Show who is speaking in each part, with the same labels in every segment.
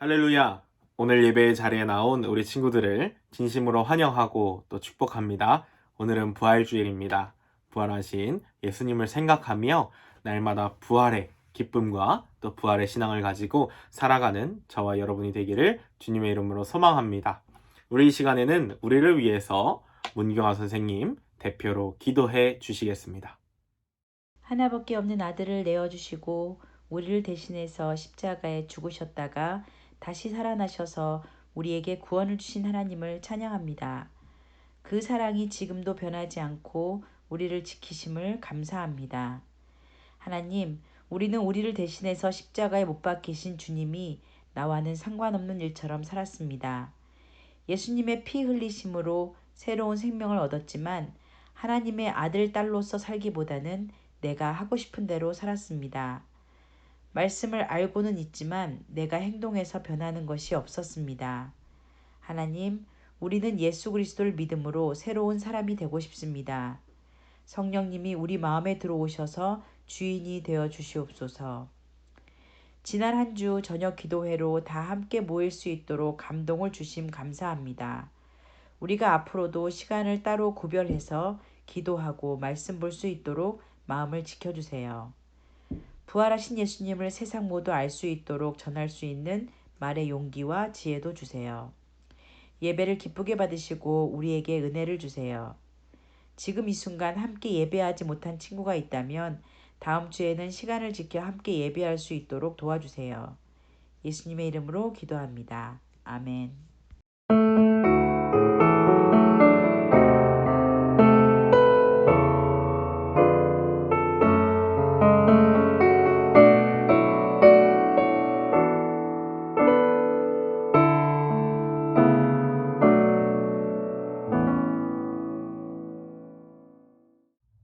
Speaker 1: 할렐루야! 오늘 예배의 자리에 나온 우리 친구들을 진심으로 환영하고 또 축복합니다. 오늘은 부활주일입니다. 부활하신 예수님을 생각하며 날마다 부활의 기쁨과 또 부활의 신앙을 가지고 살아가는 저와 여러분이 되기를 주님의 이름으로 소망합니다. 우리 이 시간에는 우리를 위해서 문경아 선생님 대표로 기도해 주시겠습니다.
Speaker 2: 하나밖에 없는 아들을 내어주시고 우리를 대신해서 십자가에 죽으셨다가 다시 살아나셔서 우리에게 구원을 주신 하나님을 찬양합니다. 그 사랑이 지금도 변하지 않고 우리를 지키심을 감사합니다. 하나님, 우리는 우리를 대신해서 십자가에 못 박히신 주님이 나와는 상관없는 일처럼 살았습니다. 예수님의 피 흘리심으로 새로운 생명을 얻었지만 하나님의 아들, 딸로서 살기보다는 내가 하고 싶은 대로 살았습니다. 말씀을 알고는 있지만 내가 행동해서 변하는 것이 없었습니다. 하나님, 우리는 예수 그리스도를 믿음으로 새로운 사람이 되고 싶습니다. 성령님이 우리 마음에 들어오셔서 주인이 되어 주시옵소서. 지난 한 주 저녁 기도회로 다 함께 모일 수 있도록 감동을 주심 감사합니다. 우리가 앞으로도 시간을 따로 구별해서 기도하고 말씀 볼 수 있도록 마음을 지켜주세요. 부활하신 예수님을 세상 모두 알 수 있도록 전할 수 있는 말의 용기와 지혜도 주세요. 예배를 기쁘게 받으시고 우리에게 은혜를 주세요. 지금 이 순간 함께 예배하지 못한 친구가 있다면 다음 주에는 시간을 지켜 함께 예배할 수 있도록 도와주세요. 예수님의 이름으로 기도합니다. 아멘.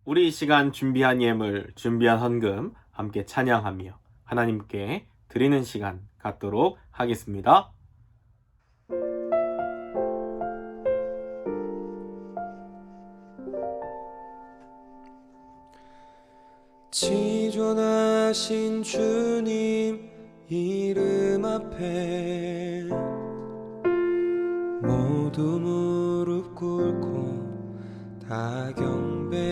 Speaker 1: 우리 이 시간 준비한 예물, 준비한 헌금 함께 찬양하며 하나님께 드리는 시간 갖도록 하겠습니다.
Speaker 3: 지존하신 주님 이름 앞에 모두 무릎 꿇고 다 경배해.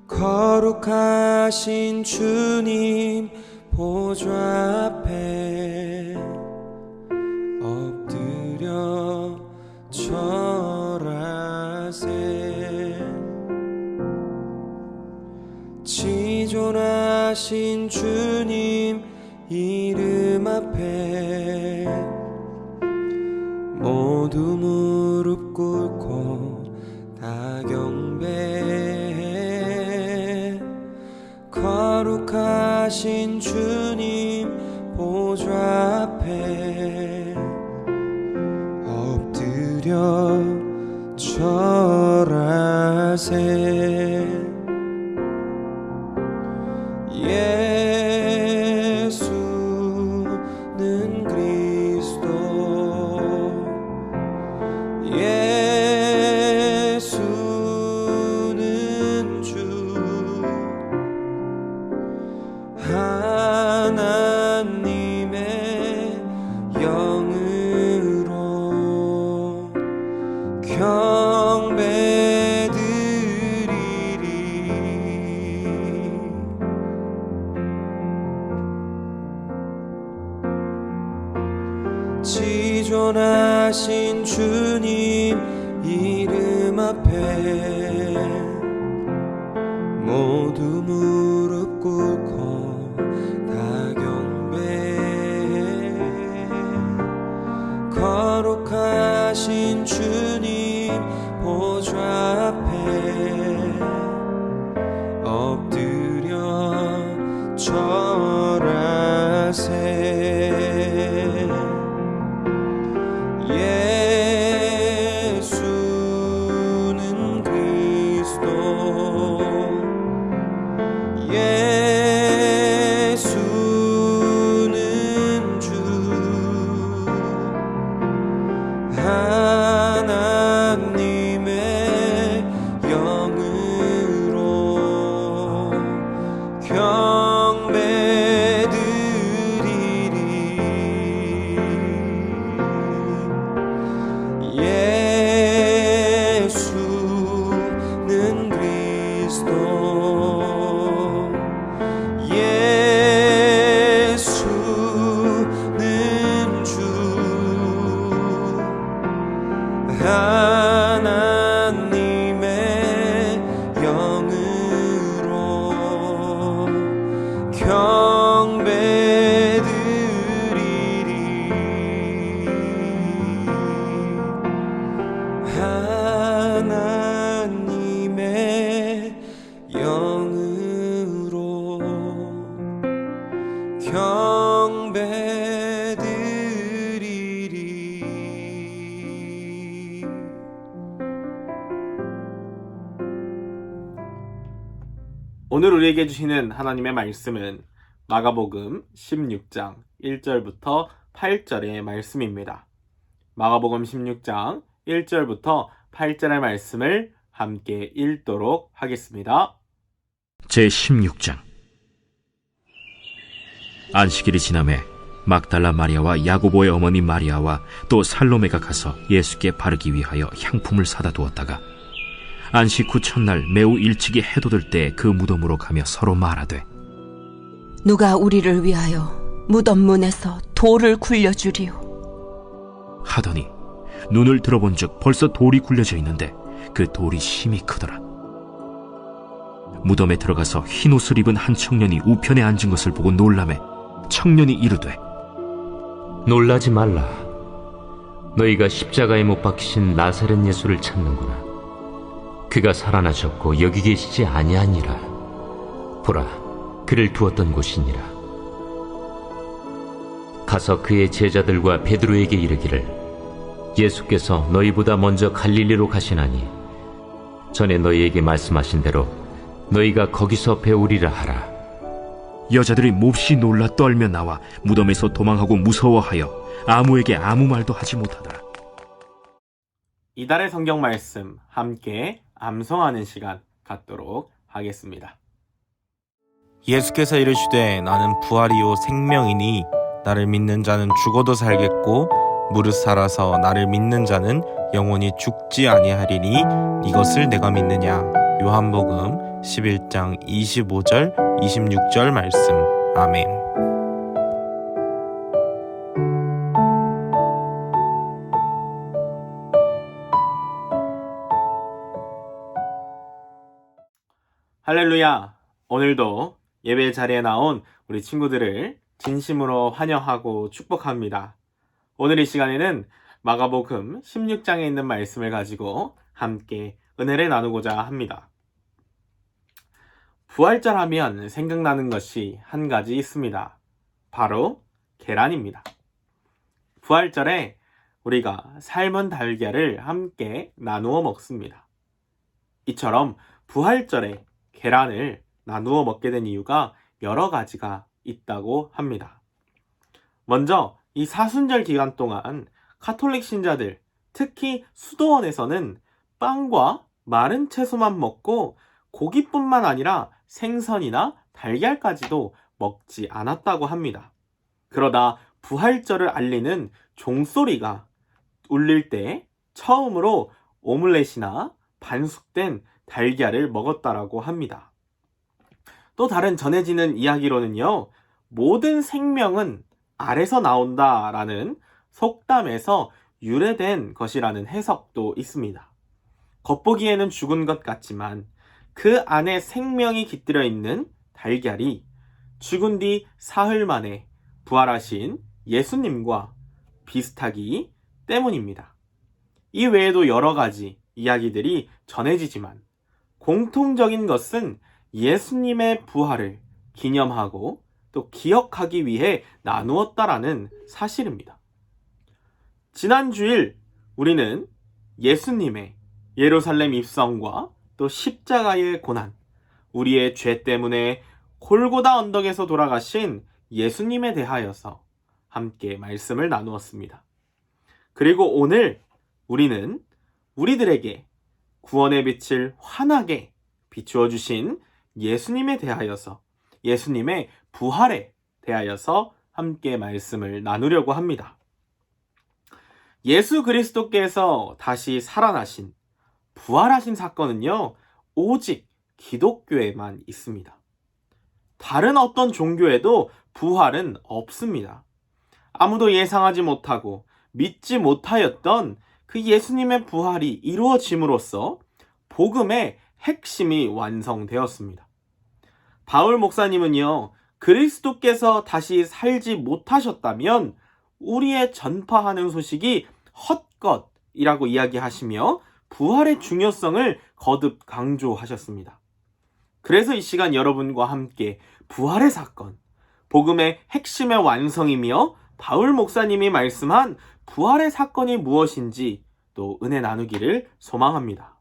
Speaker 3: 거룩하신 주님 보좌 앞에 엎드려 절하세. 지존하신 주님 이름 앞에 모두 무릎 꿇고 다 경배해. 거룩하신 주님 보좌 앞에 엎드려 절하세. 예수는 그리스도, 예수는 주, 하나님의 영으로 지존하신 주님 이름 앞에 모두 무릎 꿇고 다 경배해. 거룩하신 주님 보좌 앞에 엎드려 절하세. 예수는 그리스도, 예수는 주, 하나님의 영으로 경배드리리. 경배드리리.
Speaker 1: 오늘 우리에게 주시는 하나님의 말씀은 마가복음 16장 1절부터 8절의 말씀입니다. 마가복음 16장 1절부터 8절의 말씀을 함께 읽도록 하겠습니다.
Speaker 4: 제16장. 안식일이 지남에 막달라 마리아와 야고보의 어머니 마리아와 또 살로메가 가서 예수께 바르기 위하여 향품을 사다 두었다가 안식 후 첫날 매우 일찍이 해돋을 때 그 무덤으로 가며 서로 말하되,
Speaker 5: 누가 우리를 위하여 무덤 문에서 돌을 굴려주리요.
Speaker 4: 하더니 눈을 들어본즉 벌써 돌이 굴려져 있는데 그 돌이 심히 크더라. 무덤에 들어가서 흰 옷을 입은 한 청년이 우편에 앉은 것을 보고 놀라매 청년이 이르되,
Speaker 6: 놀라지 말라. 너희가 십자가에 못 박히신 나사렛 예수를 찾는구나. 그가 살아나셨고 여기 계시지 아니하니라. 보라, 그를 두었던 곳이니라. 가서 그의 제자들과 베드로에게 이르기를, 예수께서 너희보다 먼저 갈릴리로 가시나니 전에 너희에게 말씀하신 대로 너희가 거기서 배우리라 하라.
Speaker 4: 여자들이 몹시 놀라 떨며 나와 무덤에서 도망하고 무서워하여 아무에게 아무 말도 하지 못하더라.
Speaker 1: 이달의 성경 말씀 함께 암송하는 시간 갖도록 하겠습니다.
Speaker 3: 예수께서 이르시되 나는 부활이요 생명이니 나를 믿는 자는 죽어도 살겠고 무릇 살아서 나를 믿는 자는 영원히 죽지 아니하리니 이것을 내가 믿느냐. 요한복음 11장 25절 26절 말씀. 아멘.
Speaker 1: 할렐루야! 오늘도 예배 자리에 나온 우리 친구들을 진심으로 환영하고 축복합니다. 오늘 이 시간에는 마가복음 16장에 있는 말씀을 가지고 함께 은혜를 나누고자 합니다. 부활절 하면 생각나는 것이 한 가지 있습니다. 바로 계란입니다. 부활절에 우리가 삶은 달걀을 함께 나누어 먹습니다. 이처럼 부활절에 계란을 나누어 먹게 된 이유가 여러 가지가 있다고 합니다. 먼저 이 사순절 기간 동안 가톨릭 신자들, 특히 수도원에서는 빵과 마른 채소만 먹고 고기뿐만 아니라 생선이나 달걀까지도 먹지 않았다고 합니다. 그러다 부활절을 알리는 종소리가 울릴 때 처음으로 오믈렛이나 반숙된 달걀을 먹었다라고 합니다. 또 다른 전해지는 이야기로는요, 모든 생명은 알에서 나온다라는 속담에서 유래된 것이라는 해석도 있습니다. 겉보기에는 죽은 것 같지만 그 안에 생명이 깃들여 있는 달걀이 죽은 뒤 사흘 만에 부활하신 예수님과 비슷하기 때문입니다. 이 외에도 여러 가지 이야기들이 전해지지만 공통적인 것은 예수님의 부활을 기념하고 또 기억하기 위해 나누었다라는 사실입니다. 지난 주일 우리는 예수님의 예루살렘 입성과 또 십자가의 고난, 우리의 죄 때문에 골고다 언덕에서 돌아가신 예수님에 대하여서 함께 말씀을 나누었습니다. 그리고 오늘 우리는 우리들에게 구원의 빛을 환하게 비추어 주신 예수님에 대하여서, 예수님의 부활에 대하여서 함께 말씀을 나누려고 합니다. 예수 그리스도께서 다시 살아나신, 부활하신 사건은요, 오직 기독교에만 있습니다. 다른 어떤 종교에도 부활은 없습니다. 아무도 예상하지 못하고 믿지 못하였던 그 예수님의 부활이 이루어짐으로써 복음의 핵심이 완성되었습니다. 바울 목사님은요, 그리스도께서 다시 살지 못하셨다면 우리의 전파하는 소식이 헛것이라고 이야기하시며 부활의 중요성을 거듭 강조하셨습니다. 그래서 이 시간 여러분과 함께 부활의 사건, 복음의 핵심의 완성이며 바울 목사님이 말씀한 부활의 사건이 무엇인지 또 은혜 나누기를 소망합니다.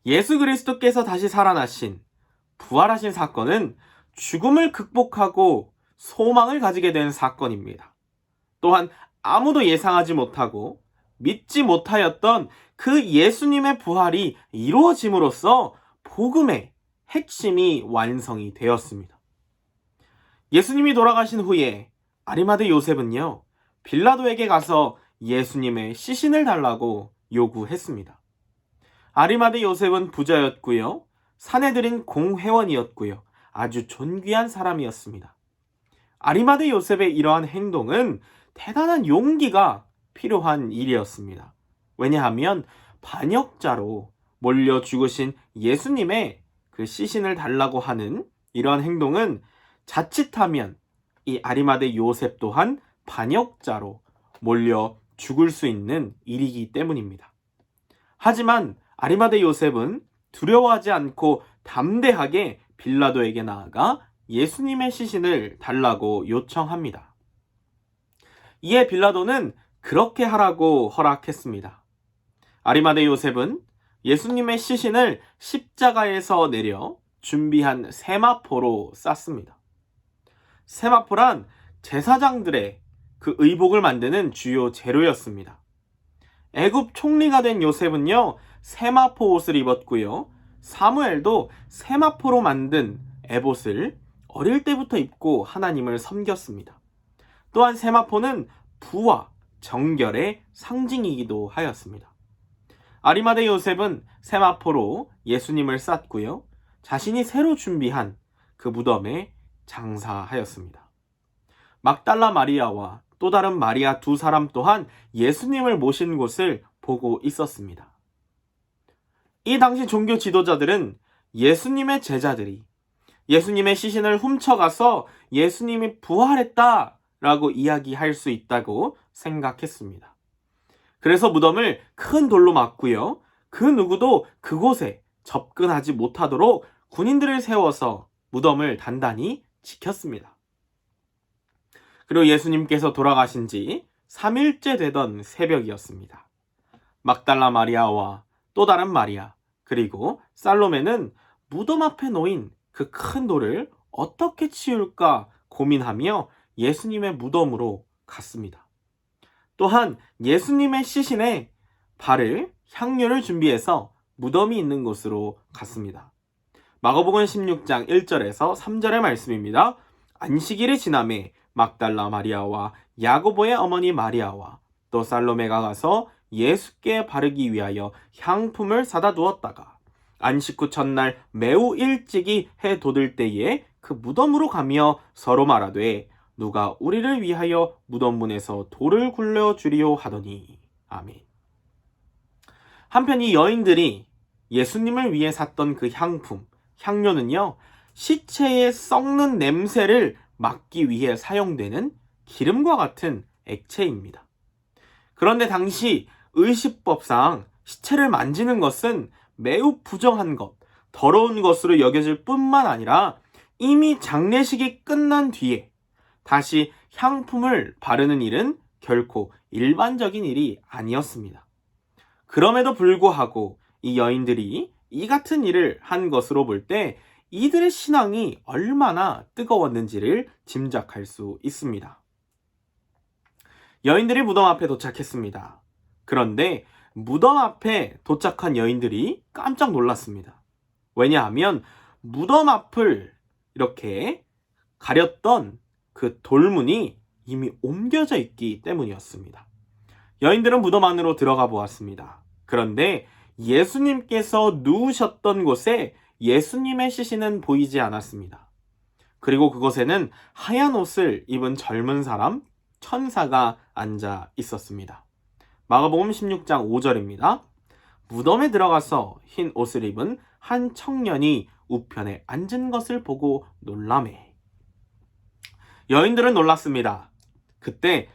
Speaker 1: 예수 그리스도께서 다시 살아나신 부활하신 사건은 죽음을 극복하고 소망을 가지게 된 사건입니다. 또한 아무도 예상하지 못하고 믿지 못하였던 그 예수님의 부활이 이루어짐으로써 복음의 핵심이 완성이 되었습니다. 예수님이 돌아가신 후에 아리마대 요셉은요, 빌라도에게 가서 예수님의 시신을 달라고 요구했습니다. 아리마대 요셉은 부자였고요, 사내들인 공회원이었고요, 아주 존귀한 사람이었습니다. 아리마대 요셉의 이러한 행동은 대단한 용기가 필요한 일이었습니다. 왜냐하면 반역자로 몰려 죽으신 예수님의 그 시신을 달라고 하는 이러한 행동은 자칫하면 이 아리마대 요셉 또한 반역자로 몰려 죽을 수 있는 일이기 때문입니다. 하지만 아리마대 요셉은 두려워하지 않고 담대하게 빌라도에게 나아가 예수님의 시신을 달라고 요청합니다. 이에 빌라도는 그렇게 하라고 허락했습니다. 아리마대 요셉은 예수님의 시신을 십자가에서 내려 준비한 세마포로 쌌습니다. 세마포란 제사장들의 그 의복을 만드는 주요 재료였습니다. 애굽 총리가 된 요셉은요, 세마포 옷을 입었고요, 사무엘도 세마포로 만든 에봇을 어릴 때부터 입고 하나님을 섬겼습니다. 또한 세마포는 부와 정결의 상징이기도 하였습니다. 아리마대 요셉은 세마포로 예수님을 쌌고요, 자신이 새로 준비한 그 무덤에 장사하였습니다. 막달라 마리아와 또 다른 마리아 두 사람 또한 예수님을 모신 곳을 보고 있었습니다. 이 당시 종교 지도자들은 예수님의 제자들이 예수님의 시신을 훔쳐가서 예수님이 부활했다라고 이야기할 수 있다고 생각했습니다. 그래서 무덤을 큰 돌로 막고요, 그 누구도 그곳에 접근하지 못하도록 군인들을 세워서 무덤을 단단히 지켰습니다. 그리고 예수님께서 돌아가신 지 3일째 되던 새벽이었습니다. 막달라 마리아와 또 다른 마리아, 그리고 살로메는 무덤 앞에 놓인 그 큰 돌을 어떻게 치울까 고민하며 예수님의 무덤으로 갔습니다. 또한 예수님의 시신에 바를 향료를 준비해서 무덤이 있는 곳으로 갔습니다. 마가복음 16장 1절에서 3절의 말씀입니다. 안식일이 지남에 막달라 마리아와 야고보의 어머니 마리아와 또 살로메가 가서 예수께 바르기 위하여 향품을 사다 두었다가 안식 후 첫날 매우 일찍이 해 돋을 때에 그 무덤으로 가며 서로 말하되 누가 우리를 위하여 무덤 문에서 돌을 굴려 주리오 하더니 아멘. 한편 이 여인들이 예수님을 위해 샀던 그 향품, 향료는요, 시체의 썩는 냄새를 막기 위해 사용되는 기름과 같은 액체입니다. 그런데 당시 의식법상 시체를 만지는 것은 매우 부정한 것, 더러운 것으로 여겨질 뿐만 아니라 이미 장례식이 끝난 뒤에 다시 향품을 바르는 일은 결코 일반적인 일이 아니었습니다. 그럼에도 불구하고 이 여인들이 이 같은 일을 한 것으로 볼 때 이들의 신앙이 얼마나 뜨거웠는지를 짐작할 수 있습니다. 여인들이 무덤 앞에 도착했습니다. 그런데 무덤 앞에 도착한 여인들이 깜짝 놀랐습니다. 왜냐하면 무덤 앞을 이렇게 가렸던 그 돌문이 이미 옮겨져 있기 때문이었습니다. 여인들은 무덤 안으로 들어가 보았습니다. 그런데 예수님께서 누우셨던 곳에 예수님의 시신은 보이지 않았습니다. 그리고 그곳에는 하얀 옷을 입은 젊은 사람, 천사가 앉아 있었습니다. 마가복음 16장 5절입니다. 무덤에 들어가서 흰 옷을 입은 한 청년이 우편에 앉은 것을 보고 놀라매. 여인들은 놀랐습니다. 그때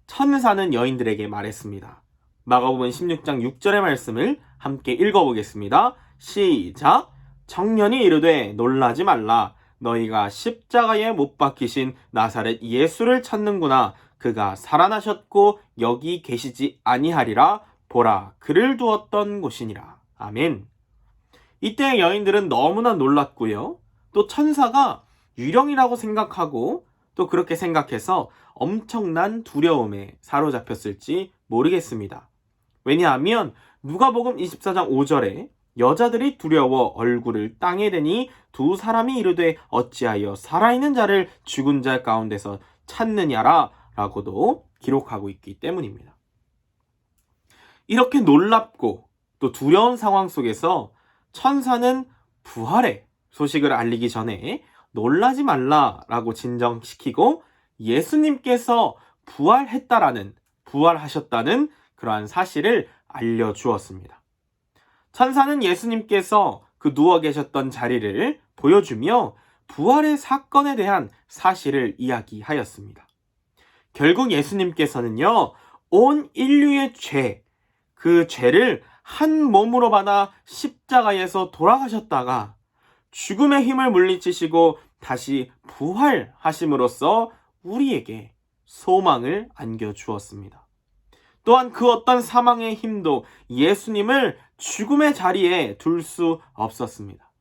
Speaker 1: 천사는 여인들에게 말했습니다. 마가복음 16장 6절의 말씀을 함께 읽어보겠습니다. 시작! 청년이 이르되 놀라지 말라. 너희가 십자가에 못 박히신 나사렛 예수를 찾는구나. 그가 살아나셨고 여기 계시지 아니하리라. 보라, 그를 두었던 곳이니라. 아멘. 이때 여인들은 너무나 놀랐고요. 또 천사가 유령이라고 생각하고 또 그렇게 생각해서 엄청난 두려움에 사로잡혔을지 모르겠습니다. 왜냐하면 누가복음 24장 5절에 여자들이 두려워 얼굴을 땅에 대니 두 사람이 이르되 어찌하여 살아있는 자를 죽은 자 가운데서 찾느냐라 라고도 기록하고 있기 때문입니다. 이렇게 놀랍고 또 두려운 상황 속에서 천사는 부활의 소식을 알리기 전에 놀라지 말라라고 진정시키고 예수님께서 부활하셨다는 그러한 사실을 알려주었습니다. 천사는 예수님께서 그 누워 계셨던 자리를 보여주며 부활의 사건에 대한 사실을 이야기하였습니다. 결국 예수님께서는요, 온 인류의 그 죄를 한 몸으로 받아 십자가에서 돌아가셨다가 죽음의 힘을 물리치시고 다시 부활하심으로써 우리에게 소망을 안겨주었습니다. 또한 그 어떤 사망의 힘도 예수님을 죽음의 자리에 둘 수 없었습니다.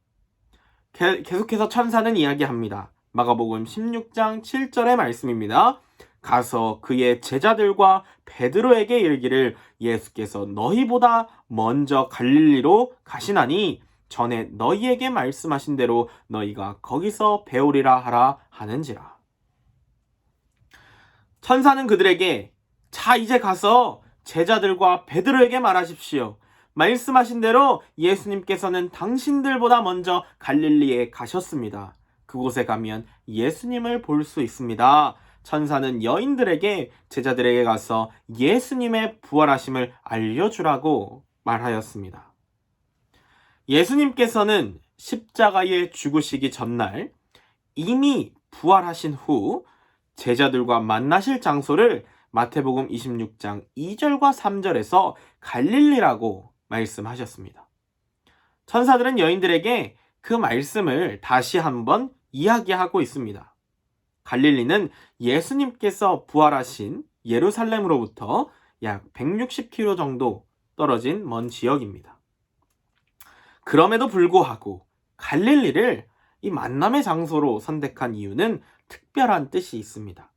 Speaker 1: 계속해서 천사는 이야기합니다. 마가복음 16장 7절의 말씀입니다. 가서 그의 제자들과 베드로에게 이르기를 예수께서 너희보다 먼저 갈릴리로 가시나니 전에 너희에게 말씀하신 대로 너희가 거기서 배우리라 하라 하는지라. 천사는 그들에게 자, 이제 가서 제자들과 베드로에게 말하십시오. 말씀하신 대로 예수님께서는 당신들보다 먼저 갈릴리에 가셨습니다. 그곳에 가면 예수님을 볼 수 있습니다. 천사는 여인들에게 제자들에게 가서 예수님의 부활하심을 알려주라고 말하였습니다. 예수님께서는 십자가에 죽으시기 전날 이미 부활하신 후 제자들과 만나실 장소를 마태복음 26장 2절과 3절에서 갈릴리라고 말씀하셨습니다. 천사들은 여인들에게 그 말씀을 다시 한번 이야기하고 있습니다. 갈릴리는 예수님께서 부활하신 예루살렘으로부터 약 160km 정도 떨어진 먼 지역입니다. 그럼에도 불구하고 갈릴리를 이 만남의 장소로 선택한 이유는 특별한 뜻이 있습니다.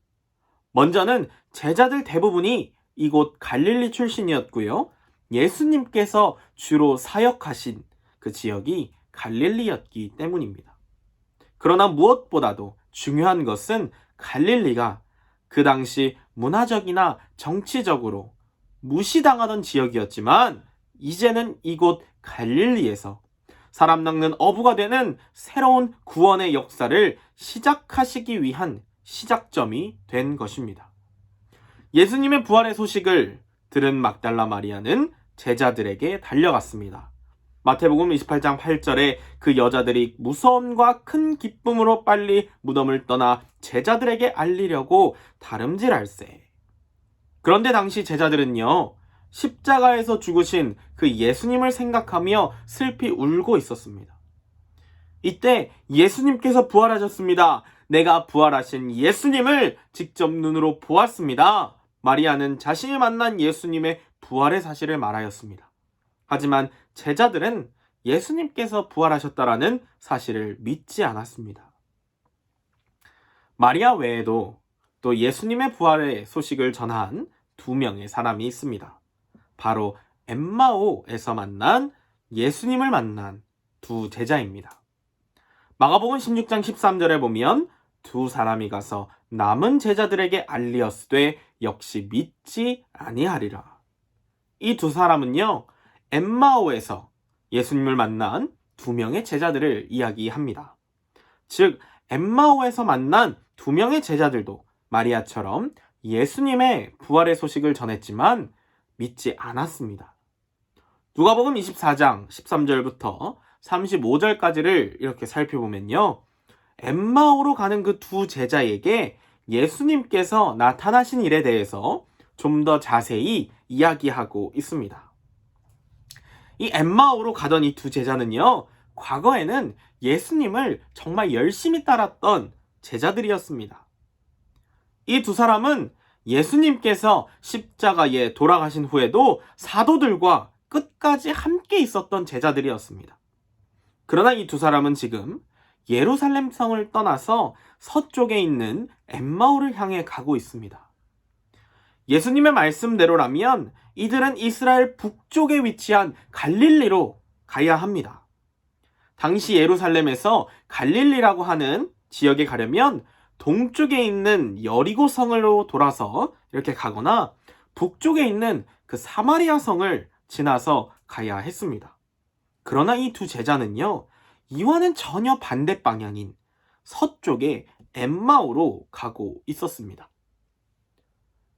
Speaker 1: 먼저는 제자들 대부분이 이곳 갈릴리 출신이었고요. 예수님께서 주로 사역하신 그 지역이 갈릴리였기 때문입니다. 그러나 무엇보다도 중요한 것은 갈릴리가 그 당시 문화적이나 정치적으로 무시당하던 지역이었지만 이제는 이곳 갈릴리에서 사람 낚는 어부가 되는 새로운 구원의 역사를 시작하시기 위한 시작점이 된 것입니다. 예수님의 부활의 소식을 들은 막달라 마리아는 제자들에게 달려갔습니다. 마태복음 28장 8절에 그 여자들이 무서움과 큰 기쁨으로 빨리 무덤을 떠나 제자들에게 알리려고 다름질할세. 그런데 당시 제자들은요, 십자가에서 죽으신 그 예수님을 생각하며 슬피 울고 있었습니다. 이때 예수님께서 부활하셨습니다. 내가 부활하신 예수님을 직접 눈으로 보았습니다. 마리아는 자신이 만난 예수님의 부활의 사실을 말하였습니다. 하지만 제자들은 예수님께서 부활하셨다라는 사실을 믿지 않았습니다. 마리아 외에도 또 예수님의 부활의 소식을 전한 2명의 사람이 있습니다. 바로 엠마오에서 만난 예수님을 만난 2 제자입니다. 마가복음 16장 13절에 보면 2 사람이 가서 남은 제자들에게 알리었으되 역시 믿지 아니하리라. 이 2 사람은요, 엠마오에서 예수님을 만난 2명의 제자들을 이야기합니다. 즉, 엠마오에서 만난 2명의 제자들도 마리아처럼 예수님의 부활의 소식을 전했지만 믿지 않았습니다. 누가복음 24장 13절부터 35절까지를 이렇게 살펴보면요, 엠마오로 가는 그 2 제자에게 예수님께서 나타나신 일에 대해서 좀 더 자세히 이야기하고 있습니다. 이 엠마오로 가던 이 2 제자는요, 과거에는 예수님을 정말 열심히 따랐던 제자들이었습니다. 이 두 사람은 예수님께서 십자가에 돌아가신 후에도 사도들과 끝까지 함께 있었던 제자들이었습니다. 그러나 이 두 사람은 지금 예루살렘 성을 떠나서 서쪽에 있는 엠마오를 향해 가고 있습니다. 예수님의 말씀대로라면 이들은 이스라엘 북쪽에 위치한 갈릴리로 가야 합니다. 당시 예루살렘에서 갈릴리라고 하는 지역에 가려면 동쪽에 있는 여리고 성으로 돌아서 이렇게 가거나 북쪽에 있는 그 사마리아 성을 지나서 가야 했습니다. 그러나 이 두 제자는요, 이와는 전혀 반대 방향인 서쪽의 엠마오로 가고 있었습니다.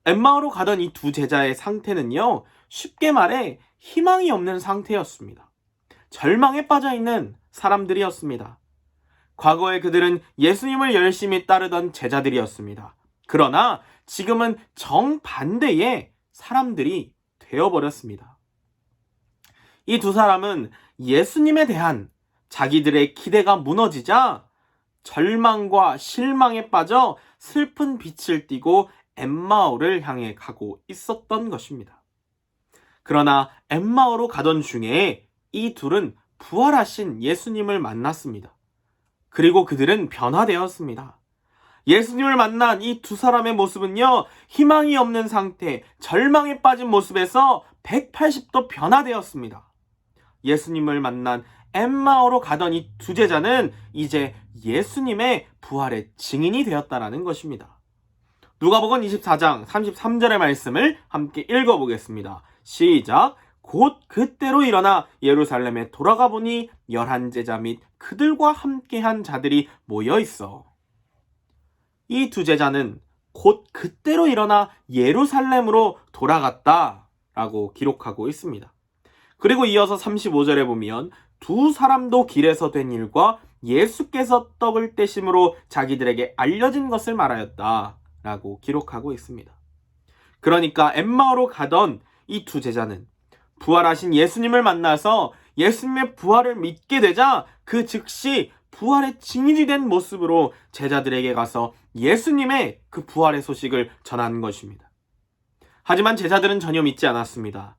Speaker 1: 엠마오로 가던 이 두 제자의 상태는요, 쉽게 말해 희망이 없는 상태였습니다. 절망에 빠져 있는 사람들이었습니다. 과거에 그들은 예수님을 열심히 따르던 제자들이었습니다. 그러나 지금은 정반대의 사람들이 되어버렸습니다. 이 두 사람은 예수님에 대한 자기들의 기대가 무너지자 절망과 실망에 빠져 슬픈 빛을 띠고 엠마오를 향해 가고 있었던 것입니다. 그러나 엠마오로 가던 중에 이 둘은 부활하신 예수님을 만났습니다. 그리고 그들은 변화되었습니다. 예수님을 만난 이 두 사람의 모습은요, 희망이 없는 상태, 절망에 빠진 모습에서 180도 변화되었습니다. 예수님을 만난 엠마오로 가던 이 두 제자는 이제 예수님의 부활의 증인이 되었다는 것입니다. 누가복음 24장 33절의 말씀을 함께 읽어보겠습니다. 시작! 곧 그때로 일어나 예루살렘에 돌아가 보니 11제자 및 그들과 함께한 자들이 모여 있어. 이 두 제자는 곧 그때로 일어나 예루살렘으로 돌아갔다라고 기록하고 있습니다. 그리고 이어서 35절에 보면 두 사람도 길에서 된 일과 예수께서 떡을 떼심으로 자기들에게 알려진 것을 말하였다라고 기록하고 있습니다. 그러니까 엠마오로 가던 이 두 제자는 부활하신 예수님을 만나서 예수님의 부활을 믿게 되자 그 즉시 부활의 증인이 된 모습으로 제자들에게 가서 예수님의 그 부활의 소식을 전한 것입니다. 하지만 제자들은 전혀 믿지 않았습니다.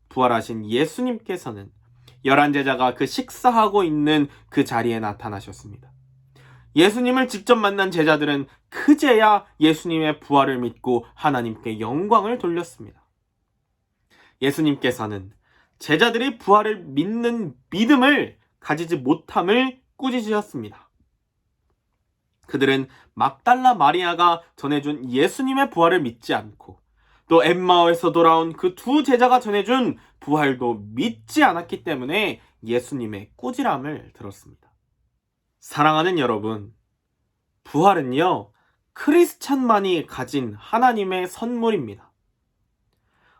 Speaker 1: 부활하신 예수님께서는 11제자가 그 식사하고 있는 그 자리에 나타나셨습니다. 예수님을 직접 만난 제자들은 그제야 예수님의 부활을 믿고 하나님께 영광을 돌렸습니다. 예수님께서는 제자들이 부활을 믿는 믿음을 가지지 못함을 꾸짖으셨습니다. 그들은 막달라 마리아가 전해준 예수님의 부활을 믿지 않고 또 엠마오에서 돌아온 그 두 제자가 전해준 부활도 믿지 않았기 때문에 예수님의 꾸지람을 들었습니다. 사랑하는 여러분, 부활은요, 크리스찬만이 가진 하나님의 선물입니다.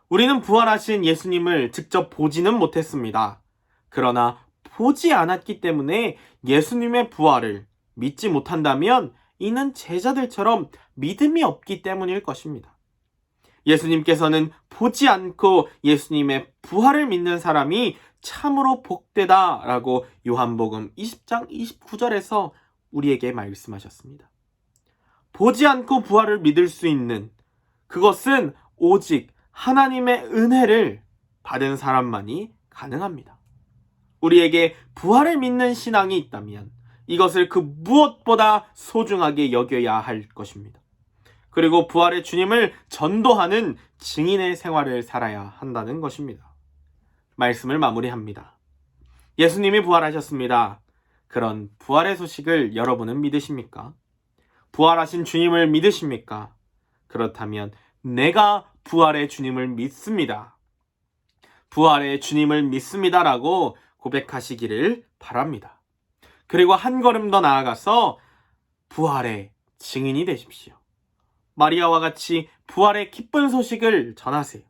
Speaker 1: 우리는 부활하신 예수님을 직접 보지는 못했습니다. 그러나 보지 않았기 때문에 예수님의 부활을 믿지 못한다면 이는 제자들처럼 믿음이 없기 때문일 것입니다. 예수님께서는 보지 않고 예수님의 부활을 믿는 사람이 참으로 복되다라고 요한복음 20장 29절에서 우리에게 말씀하셨습니다. 보지 않고 부활을 믿을 수 있는 그것은 오직 하나님의 은혜를 받은 사람만이 가능합니다. 우리에게 부활을 믿는 신앙이 있다면 이것을 그 무엇보다 소중하게 여겨야 할 것입니다. 그리고 부활의 주님을 전도하는 증인의 생활을 살아야 한다는 것입니다. 말씀을 마무리합니다. 예수님이 부활하셨습니다. 그런 부활의 소식을 여러분은 믿으십니까? 부활하신 주님을 믿으십니까? 그렇다면 내가 부활의 주님을 믿습니다. 부활의 주님을 믿습니다라고 고백하시기를 바랍니다. 그리고 한 걸음 더 나아가서 부활의 증인이 되십시오. 마리아와 같이 부활의 기쁜 소식을 전하세요.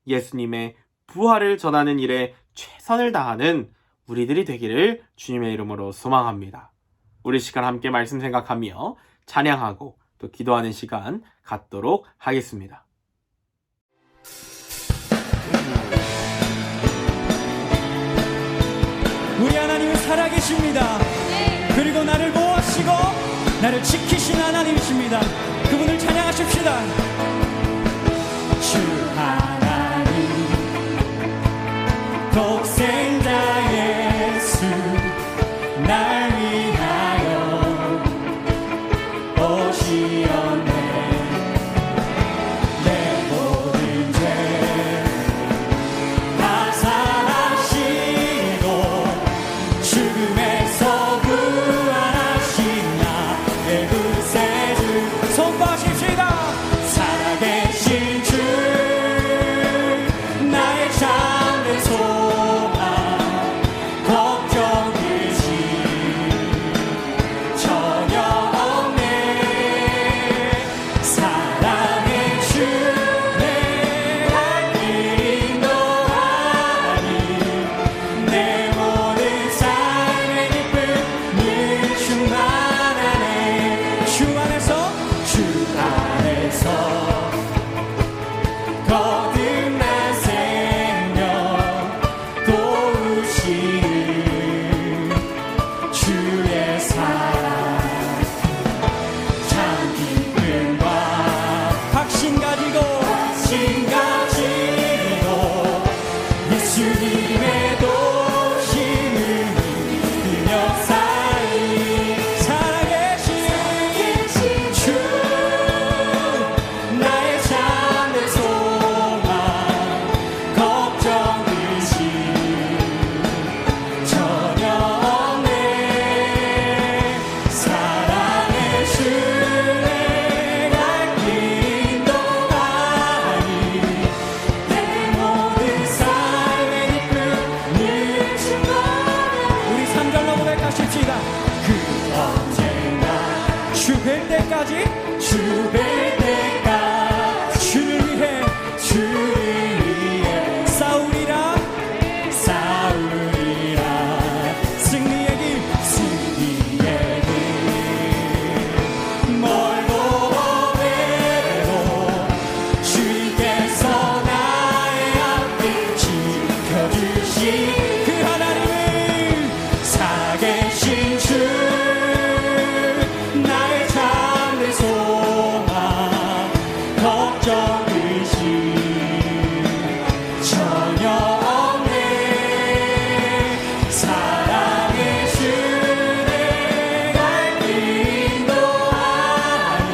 Speaker 1: 예수님의 부활을 전하는 일에 최선을 다하는 우리들이 되기를 주님의 이름으로 소망합니다. 우리 시간 함께 말씀 생각하며 찬양하고 또 기도하는 시간 갖도록 하겠습니다.
Speaker 7: 우리 하나님은 살아계십니다. 그리고 나를 보호하시고 나를 지키신 하나님이십니다. 그분을 찬양하십시다. 주 하나님 독생자 예수 날 위하여 오시었네. 내 모든 죄 다 사하시고 죽음에서 구원하신 나의 구세주 선포하십시다. 살아계신 주 나의 참된 소망 걱정 의심 전혀 없네. 사랑의 주 내 갈 길 인도하니 내 모든 삶의 기쁨이 충만하네. 주 안에서 거듭난 생명 도우시는 주의 사랑 참 기쁨과 확신 가지고 예수님의 도시는 그 역사에 살아계신 주 나의 참된 소망 걱정 의심 전혀 없네. 사랑의 주 내 갈 길 인도하니 내 모든 삶의 기쁨을 충만하네. 우리 3절로 고백하십시다. 그 언젠가 주 뵐 때까지 주를 위해 싸우리라 승리의 길 멀고 먼데도 주께서 나의 앞길 지켜주신 그 하나님을 살아계신 주 나의 참된 소망 걱정 의심 전혀 없네. 사랑의 주 내 갈 길 인도하니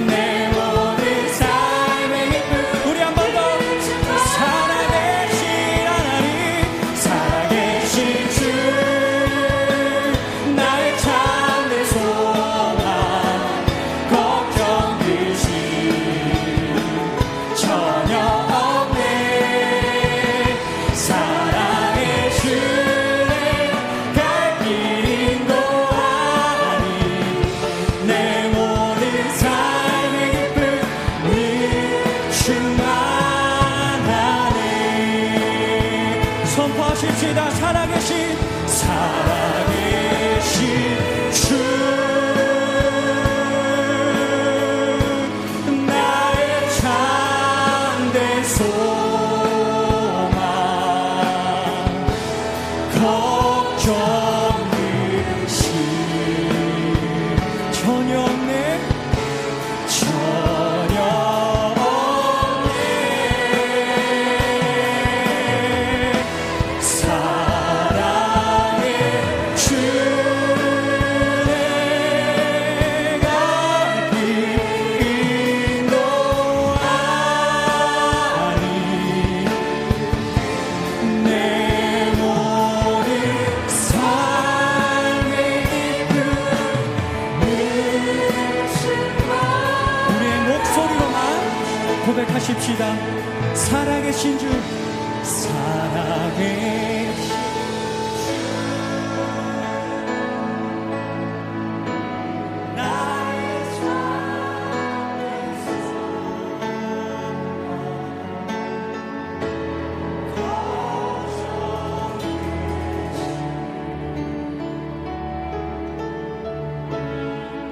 Speaker 7: 내 모든 삶의 기쁨 우리 한 번 더 살아계신 하나님 살아계신 주 나의 참된 소망 걱정 의심 전혀 없네. 사랑의 주 내 갈 길 인도하니 내 모든 삶의 기쁨을 충만하네. 선포하십시다. 살아계신 주 나의 참된 소망 걱정 의심 전혀 없네. 전혀 없네. 사랑의 주 내 갈 길 인도하니 내 모든 삶의 기쁨을 충만 우리의 목소리로만 고백하십시다. 살아계신 주 살아계신 나의 참된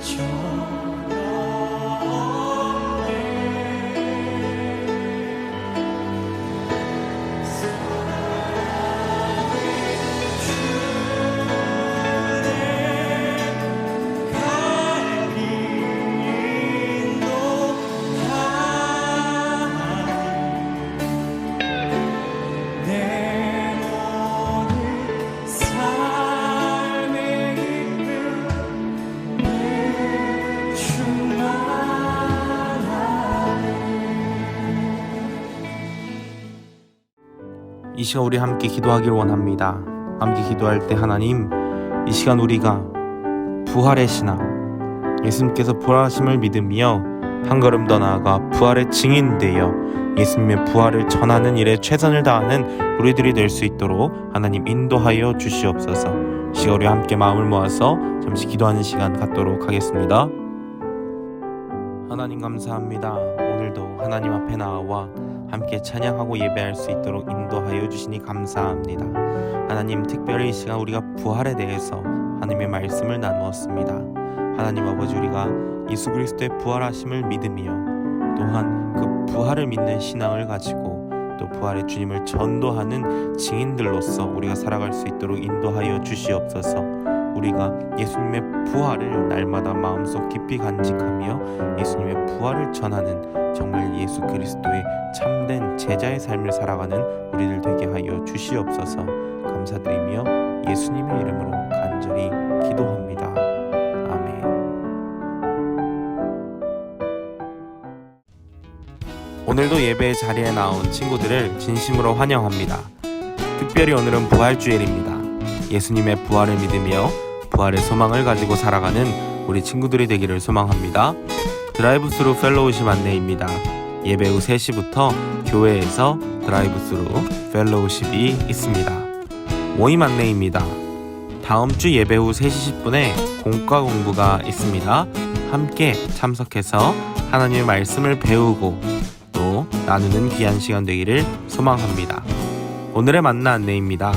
Speaker 7: 전혀 없네.
Speaker 3: 이 시간 우리 함께 기도하길 원합니다. 함께 기도할 때 하나님, 이 시간 우리가 부활의 신앙, 예수님께서 부활하심을 믿으며 한 걸음 더 나아가 부활의 증인되어 예수님의 부활을 전하는 일에 최선을 다하는 우리들이 될 수 있도록 하나님 인도하여 주시옵소서. 이 시간 우리 함께 마음을 모아서 잠시 기도하는 시간 갖도록 하겠습니다. 하나님 감사합니다. 오늘도 하나님 앞에 나와 함께 찬양하고 예배할 수 있도록 인도하여 주시니 감사합니다. 하나님, 특별히 이 시간 우리가 부활에 대해서 하나님의 말씀을 나누었습니다. 하나님 아버지, 우리가 예수 그리스도의 부활하심을 믿으며 또한 그 부활을 믿는 신앙을 가지고 또 부활의 주님을 전도하는 증인들로서 우리가 살아갈 수 있도록 인도하여 주시옵소서. 우리가 예수님의 부활을 날마다 마음속 깊이 간직하며 예수님의 부활을 전하는 정말 예수 그리스도의 참된 제자의 삶을 살아가는 우리들 되게 하여 주시옵소서. 감사드리며 예수님의 이름으로 간절히 기도합니다. 아멘. 오늘도 예배의 자리에 나온 친구들을 진심으로 환영합니다. 특별히 오늘은 부활주일입니다. 예수님의 부활을 믿으며 부활의 소망을 가지고 살아가는 우리 친구들이 되기를 소망합니다. 드라이브스루 펠로우십 안내입니다. 예배 후 3시부터 교회에서 드라이브스루 펠로우십이 있습니다. 모임 안내입니다. 다음 주 예배 후 3시 10분에 공과 공부가 있습니다. 함께 참석해서 하나님의 말씀을 배우고 또 나누는 귀한 시간 되기를 소망합니다. 오늘의 만나 안내입니다.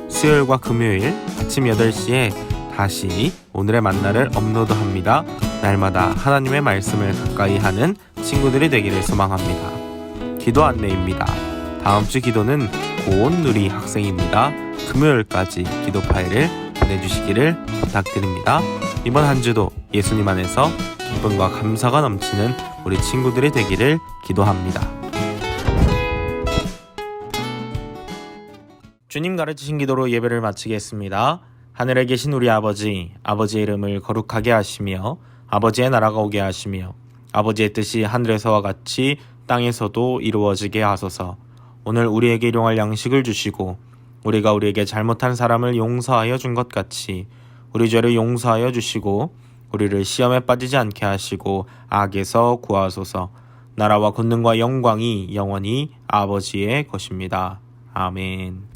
Speaker 3: 수요일과 금요일 아침 8시에 다시 오늘의 만나를 업로드합니다. 날마다 하나님의 말씀을 가까이 하는 친구들이 되기를 소망합니다. 기도 안내입니다. 다음 주 기도는 고온누리 학생입니다. 금요일까지 기도 파일을 보내주시기를 부탁드립니다. 이번 한 주도 예수님 안에서 기쁨과 감사가 넘치는 우리 친구들이 되기를 기도합니다. 주님 가르치신 기도로 예배를 마치겠습니다. 하늘에 계신 우리 아버지, 아버지의 이름을 거룩하게 하시며 아버지의 나라가 오게 하시며 아버지의 뜻이 하늘에서와 같이 땅에서도 이루어지게 하소서. 오늘 우리에게 일용할 양식을 주시고 우리가 우리에게 잘못한 사람을 용서하여 준 것 같이 우리 죄를 용서하여 주시고 우리를 시험에 빠지지 않게 하시고 악에서 구하소서. 나라와 권능과 영광이 영원히 아버지의 것입니다. 아멘.